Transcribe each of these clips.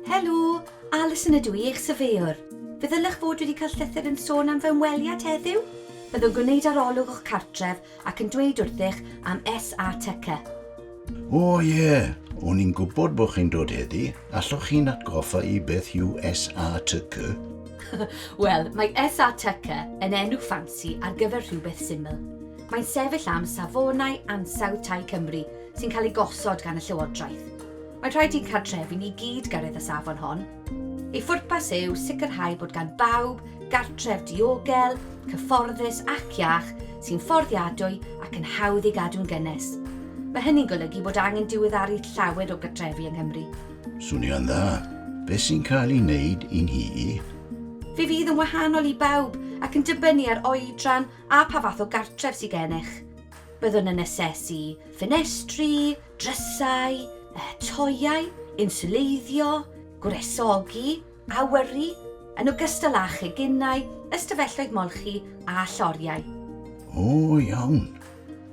Helo, Alison ydw i eich syfewr. Fe ddylech fod wedi cael llythyr yn sôn am fy ymweliad heddiw? Byddwn gwneud arolwg o'ch cartref ac yn dweud wrthych am SATC. O ie, o'n i'n gwybod bod chi'n dod heddi. Allwch chi'n atgoffa i beth yw SATC? Wel, mae SATC yn enw ffansi ar gyfer rhywbeth syml. Mae'n sefyll am Safonau Ansawdd Cymru sy'n cael ei gosod gan y Llywodraeth. Mae rhaid i'n cartrefi ni gyd gyrraedd y safon hon. Ei phwrpas yw sicrhau bod gan bawb gartref diogel, cyfforddus ac iach sy'n fforddiadwy ac yn hawdd i gadw'n gynnes. Mae hynny'n golygu bod angen diweddaru llawer o gartrefi yng Nghymru. Swnio'n dda. Beth sy'n cael ei wneud i'n hi? Fe fydd yn wahanol i bawb ac yn dibynnu ar oedran a pa fath o gartref sy'n gennych. Byddwn yn asesu ffenestri, drysau, toiau, insuleiddio, gwresogi, awyru, yn ogystal â cheginnau, ystafelloedd molchi a lloriau. O, iawn.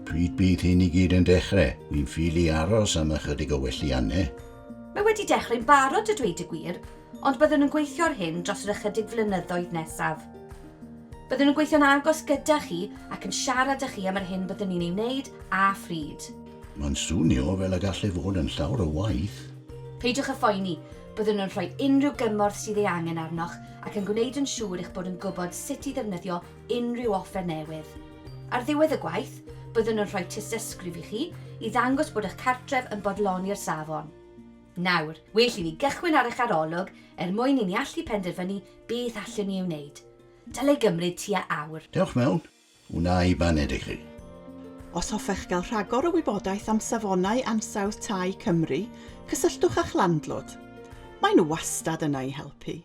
Pryd bydd hyn i gyd yn dechrau? Fi'n ffili aros am ychydig o welliannau. Mae wedi dechrau'n barod a dweud y gwir, ond byddwn yn gweithio ar hyn dros yr ychydig flynyddoedd nesaf. Byddwn yn gweithio'n agos gyda chi ac yn siarad â chi am yr hyn byddwn ni'n ei wneud a phryd. Mae'n swnio fel y gallai fod yn llawer o waith. Peidiwch y phoeni, byddwn yn rhoi unrhyw gymorth sydd ei angen arnoch ac yn gwneud yn siŵr eich bod yn gwybod sut i ddefnyddio unrhyw offer newydd. Ar ddiwedd y gwaith, byddwn yn rhoi tystysgrif i chi i ddangos bod eich cartref yn bodloni'r safon. Nawr, well i ni gychwyn ar eich arolwg mwyn i ni allu penderfynu beth allwn ni wneud. Dylai gymryd tua awr. Dewch mewn. Wna i baned i chi. Os hoffech gael rhagor o wybodaeth am safonau ansawdd tai Cymru, cysylltwch â'ch landlord. Maen nhw wastad yna i helpu.